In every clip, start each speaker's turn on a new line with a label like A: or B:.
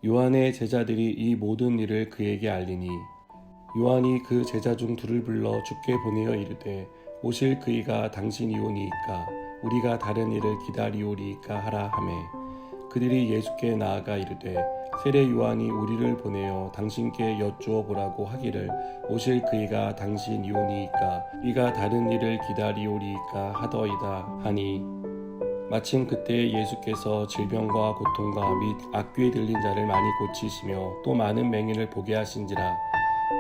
A: 요한의 제자들이 이 모든 일을 그에게 알리니 요한이 그 제자 중 둘을 불러 주께 보내어 이르되 오실 그이가 당신이오니이까 우리가 다른 이를 기다리오리이까 하라 하매 그들이 예수께 나아가 이르되 세례 요한이 우리를 보내어 당신께 여쭈어 보라고 하기를 오실 그이가 당신이오니이까 우리가 다른 이를 기다리오리이까 하더이다 하니 마침 그때 예수께서 질병과 고통과 및 악귀에 들린 자를 많이 고치시며 또 많은 맹인을 보게 하신지라.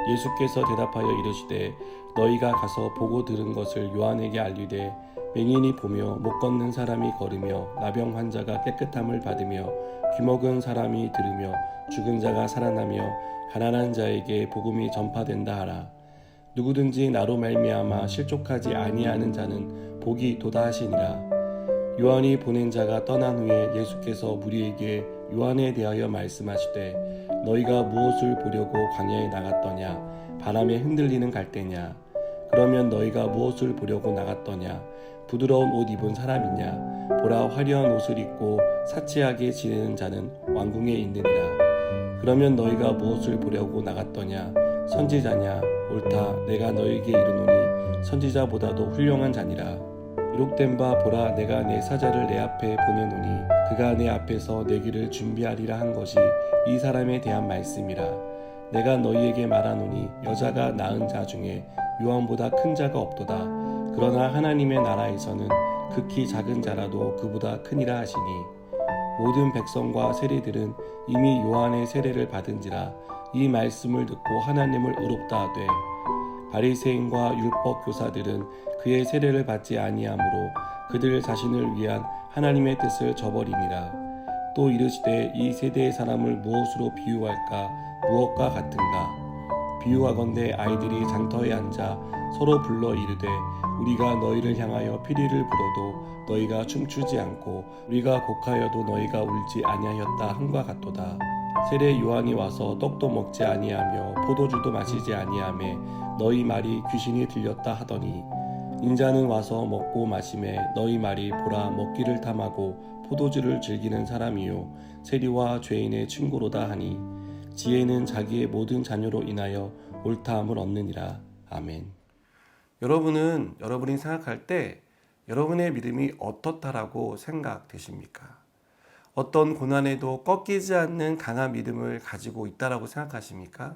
A: 예수께서 대답하여 이르시되 너희가 가서 보고 들은 것을 요한에게 알리되 맹인이 보며 못 걷는 사람이 걸으며 나병 환자가 깨끗함을 받으며 귀먹은 사람이 들으며 죽은 자가 살아나며 가난한 자에게 복음이 전파된다 하라. 누구든지 나로 말미암아 실족하지 아니하는 자는 복이 도다 하시니라. 요한이 보낸 자가 떠난 후에 예수께서 무리에게 요한에 대하여 말씀하시되 너희가 무엇을 보려고 광야에 나갔더냐? 바람에 흔들리는 갈대냐? 그러면 너희가 무엇을 보려고 나갔더냐? 부드러운 옷 입은 사람이냐? 보라, 화려한 옷을 입고 사치하게 지내는 자는 왕궁에 있느니라. 그러면 너희가 무엇을 보려고 나갔더냐? 선지자냐? 옳다, 내가 너희에게 이르노니 선지자보다도 훌륭한 자니라. 기록된 바 보라, 내가 내 사자를 내 앞에 보내노니 그가 내 앞에서 내 길을 준비하리라 한 것이 이 사람에 대한 말씀이라. 내가 너희에게 말하노니 여자가 낳은 자 중에 요한보다 큰 자가 없도다. 그러나 하나님의 나라에서는 극히 작은 자라도 그보다 크니라 하시니 모든 백성과 세리들은 이미 요한의 세례를 받은지라 이 말씀을 듣고 하나님을 의롭다 하되 바리새인과 율법 교사들은 그의 세례를 받지 아니하므로 그들 자신을 위한 하나님의 뜻을 저버리니라. 또 이르시되 이 세대의 사람을 무엇으로 비유할까? 무엇과 같은가? 비유하건대 아이들이 장터에 앉아 서로 불러 이르되 우리가 너희를 향하여 피리를 불어도 너희가 춤추지 않고 우리가 곡하여도 너희가 울지 아니하였다 함과 같도다. 세례 요한이 와서 떡도 먹지 아니하며 포도주도 마시지 아니하매 너희 말이 귀신이 들렸다 하더니 인자는 와서 먹고 마시매 너희 말이 보라 먹기를 탐하고 포도주를 즐기는 사람이요 세리와 죄인의 친구로다 하니 지혜는 자기의 모든 자녀로 인하여 옳다함을 얻느니라. 아멘. 여러분은 여러분이 생각할 때 여러분의 믿음이 어떻다라고 생각되십니까? 어떤 고난에도 꺾이지 않는 강한 믿음을 가지고 있다라고 생각하십니까?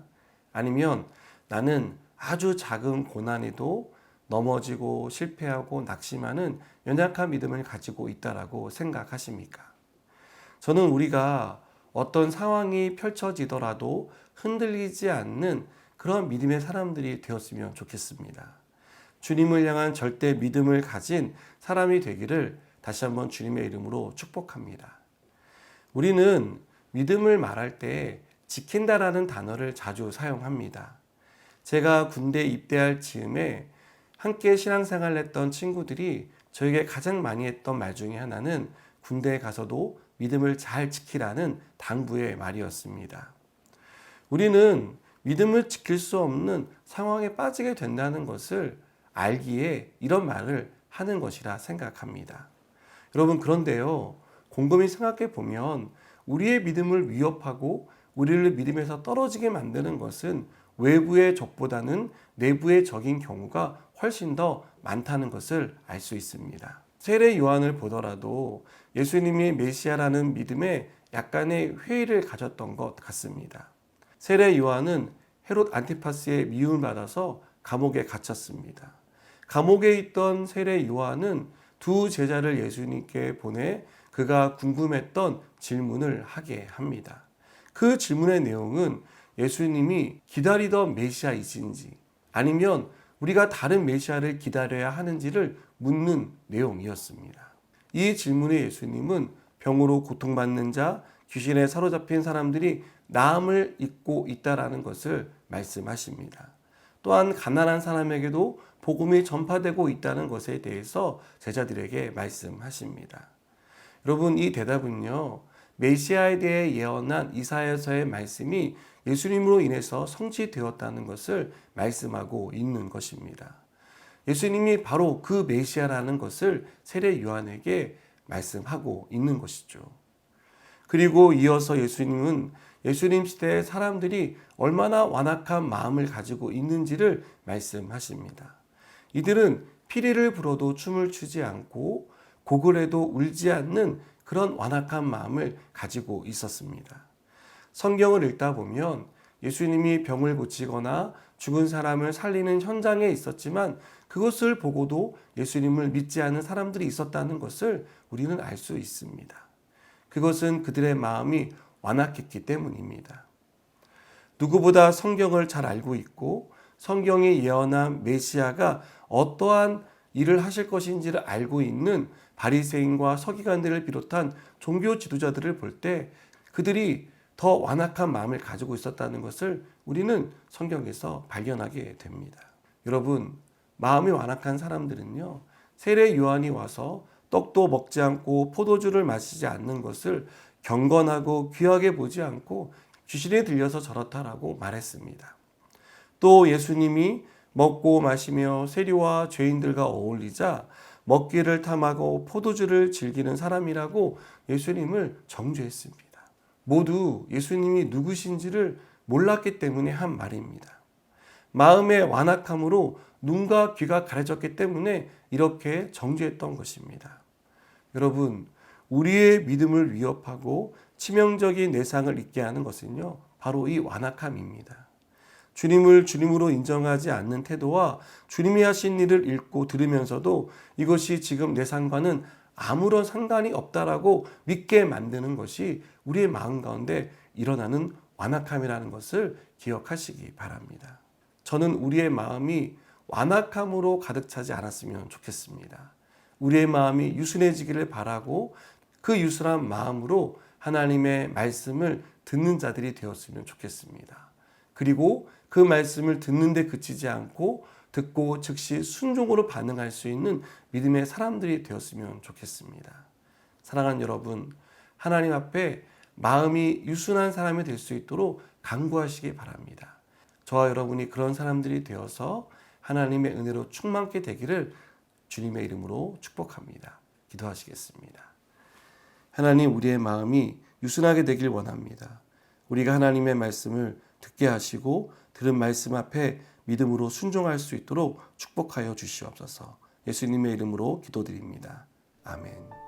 A: 아니면 나는 아주 작은 고난에도 넘어지고 실패하고 낙심하는 연약한 믿음을 가지고 있다라고 생각하십니까? 저는 우리가 어떤 상황이 펼쳐지더라도 흔들리지 않는 그런 믿음의 사람들이 되었으면 좋겠습니다. 주님을 향한 절대 믿음을 가진 사람이 되기를 다시 한번 주님의 이름으로 축복합니다. 우리는 믿음을 말할 때 지킨다라는 단어를 자주 사용합니다. 제가 군대에 입대할 즈음에 함께 신앙생활을 했던 친구들이 저에게 가장 많이 했던 말 중에 하나는 군대에 가서도 믿음을 잘 지키라는 당부의 말이었습니다. 우리는 믿음을 지킬 수 없는 상황에 빠지게 된다는 것을 알기에 이런 말을 하는 것이라 생각합니다. 여러분, 그런데요, 곰곰이 생각해 보면 우리의 믿음을 위협하고 우리를 믿음에서 떨어지게 만드는 것은 외부의 적보다는 내부의 적인 경우가 훨씬 더 많다는 것을 알 수 있습니다. 세례 요한을 보더라도 예수님이 메시아라는 믿음에 약간의 회의를 가졌던 것 같습니다. 세례 요한은 헤롯 안티파스의 미움을 받아서 감옥에 갇혔습니다. 감옥에 있던 세례 요한은 두 제자를 예수님께 보내 그가 궁금했던 질문을 하게 합니다. 그 질문의 내용은 예수님이 기다리던 메시아이신지 아니면 우리가 다른 메시아를 기다려야 하는지를 묻는 내용이었습니다. 이 질문에 예수님은 병으로 고통받는 자, 귀신에 사로잡힌 사람들이 나음을 입고 있다라는 것을 말씀하십니다. 또한 가난한 사람에게도 복음이 전파되고 있다는 것에 대해서 제자들에게 말씀하십니다. 여러분, 이 대답은요, 메시아에 대해 예언한 이사야서의 말씀이 예수님으로 인해서 성취되었다는 것을 말씀하고 있는 것입니다. 예수님이 바로 그 메시아라는 것을 세례 요한에게 말씀하고 있는 것이죠. 그리고 이어서 예수님은 예수님 시대의 사람들이 얼마나 완악한 마음을 가지고 있는지를 말씀하십니다. 이들은 피리를 불어도 춤을 추지 않고 곡을 해도 울지 않는 그런 완악한 마음을 가지고 있었습니다. 성경을 읽다 보면 예수님이 병을 고치거나 죽은 사람을 살리는 현장에 있었지만 그것을 보고도 예수님을 믿지 않은 사람들이 있었다는 것을 우리는 알 수 있습니다. 그것은 그들의 마음이 완악했기 때문입니다. 누구보다 성경을 잘 알고 있고 성경이 예언한 메시아가 어떠한 일을 하실 것인지를 알고 있는 바리새인과 서기관들을 비롯한 종교 지도자들을 볼 때 그들이 더 완악한 마음을 가지고 있었다는 것을 우리는 성경에서 발견하게 됩니다. 여러분, 마음이 완악한 사람들은요, 세례 요한이 와서 떡도 먹지 않고 포도주를 마시지 않는 것을 경건하고 귀하게 보지 않고 귀신에 들려서 저렇다라고 말했습니다. 또 예수님이 먹고 마시며 세리와 죄인들과 어울리자 먹기를 탐하고 포도주를 즐기는 사람이라고 예수님을 정죄했습니다. 모두 예수님이 누구신지를 몰랐기 때문에 한 말입니다. 마음의 완악함으로 눈과 귀가 가려졌기 때문에 이렇게 정죄했던 것입니다. 여러분, 우리의 믿음을 위협하고 치명적인 내상을 입게 하는 것은요, 바로 이 완악함입니다. 주님을 주님으로 인정하지 않는 태도와 주님이 하신 일을 읽고 들으면서도 이것이 지금 내 삶과는 아무런 상관이 없다라고 믿게 만드는 것이 우리의 마음 가운데 일어나는 완악함이라는 것을 기억하시기 바랍니다. 저는 우리의 마음이 완악함으로 가득 차지 않았으면 좋겠습니다. 우리의 마음이 유순해지기를 바라고 그 유순한 마음으로 하나님의 말씀을 듣는 자들이 되었으면 좋겠습니다. 그리고 그 말씀을 듣는데 그치지 않고 듣고 즉시 순종으로 반응할 수 있는 믿음의 사람들이 되었으면 좋겠습니다. 사랑하는 여러분, 하나님 앞에 마음이 유순한 사람이 될 수 있도록 간구하시기 바랍니다. 저와 여러분이 그런 사람들이 되어서 하나님의 은혜로 충만케 되기를 주님의 이름으로 축복합니다. 기도하시겠습니다. 하나님, 우리의 마음이 유순하게 되길 원합니다. 우리가 하나님의 말씀을 듣게 하시고 들은 말씀 앞에 믿음으로 순종할 수 있도록 축복하여 주시옵소서. 예수님의 이름으로 기도드립니다. 아멘.